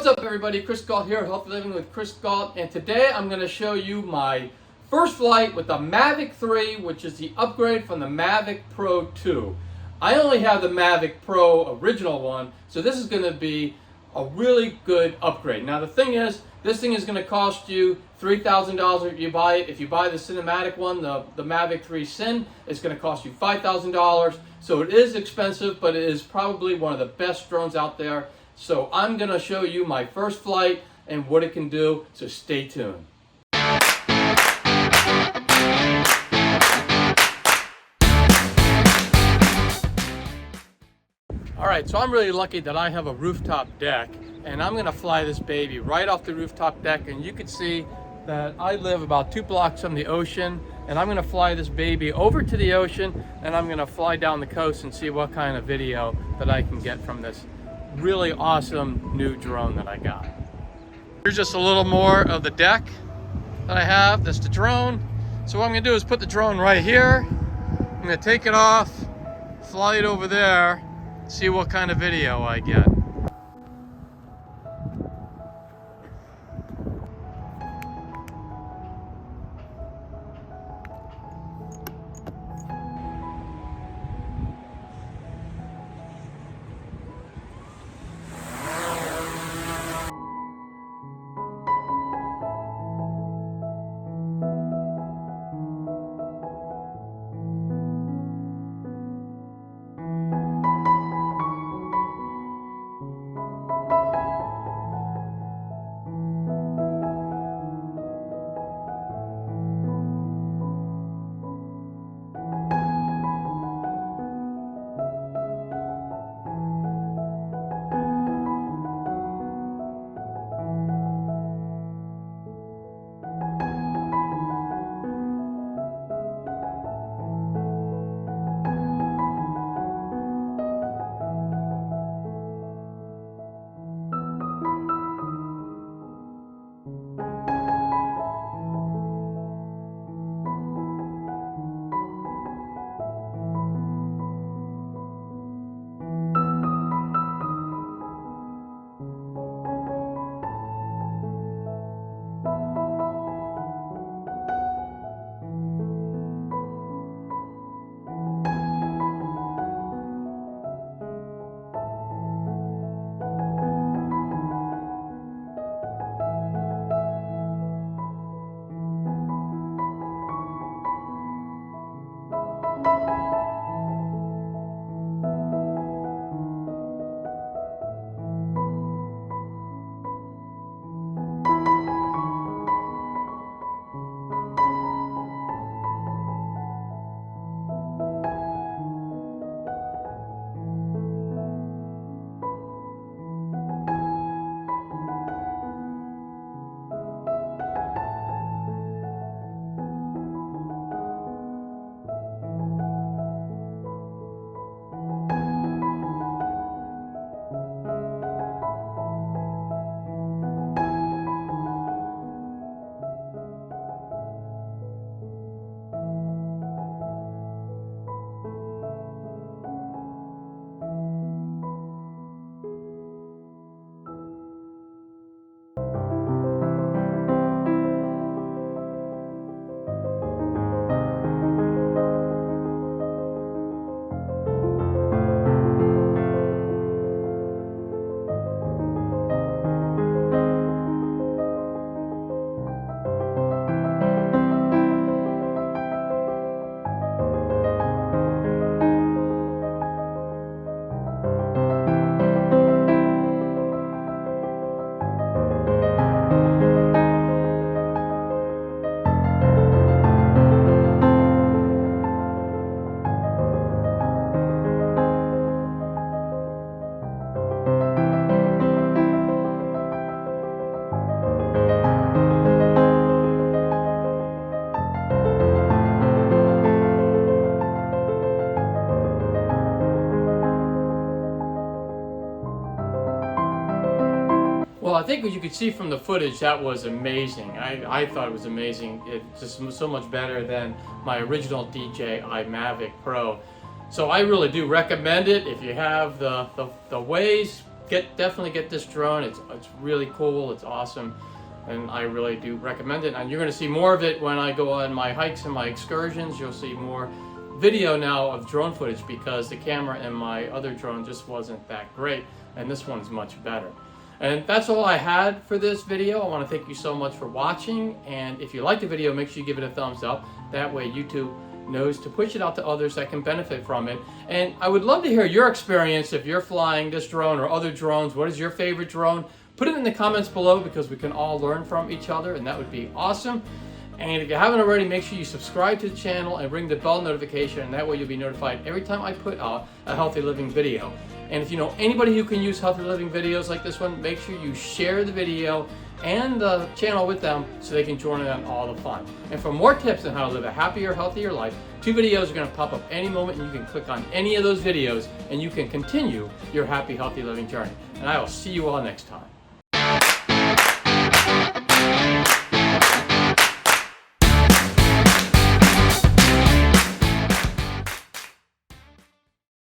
What's up everybody, Chris Gault here, Healthy Living with Chris Gault, and today I'm going to show you my first flight with the Mavic 3, which is the upgrade from the Mavic Pro 2. I only have the Mavic Pro original one, so this is going to be a really good upgrade. Now the thing is, this thing is going to cost you $3,000 if you buy it. If you buy the cinematic one, the Mavic 3 Cin, it's going to cost you $5,000. So it is expensive, but it is probably one of the best drones out there. So I'm going to show you my first flight and what it can do, so stay tuned. Alright, so I'm really lucky that I have a rooftop deck, and I'm going to fly this baby right off the rooftop deck, and you can see that I live about 2 blocks from the ocean, and I'm going to fly this baby over to the ocean, and I'm going to fly down the coast and see what kind of video that I can get from this really awesome new drone that I got. Here's just a little more of the deck that I have. That's the drone. So what I'm going to do is put the drone right here. I'm going to take it off, fly it over there, see what kind of video I get. Well, I think what you could see from the footage, that was amazing. I thought it was amazing. It's just so much better than my original DJI Mavic Pro. So I really do recommend it. If you have the Waze definitely get this drone. It's really cool. It's awesome. And I really do recommend it. And you're going to see more of it when I go on my hikes and my excursions. You'll see more video now of drone footage because the camera in my other drone just wasn't that great. And this one's much better. And that's all I had for this video. I want to thank you so much for watching. And if you like the video, make sure you give it a thumbs up. That way YouTube knows to push it out to others that can benefit from it. And I would love to hear your experience if you're flying this drone or other drones. What is your favorite drone? Put it in the comments below because we can all learn from each other, and that would be awesome. And if you haven't already, make sure you subscribe to the channel and ring the bell notification, and that way you'll be notified every time I put out a healthy living video. And if you know anybody who can use healthy living videos like this one, make sure you share the video and the channel with them so they can join in on all the fun. And for more tips on how to live a happier, healthier life, 2 videos are going to pop up any moment, and you can click on any of those videos and you can continue your happy, healthy living journey. And I will see you all next time.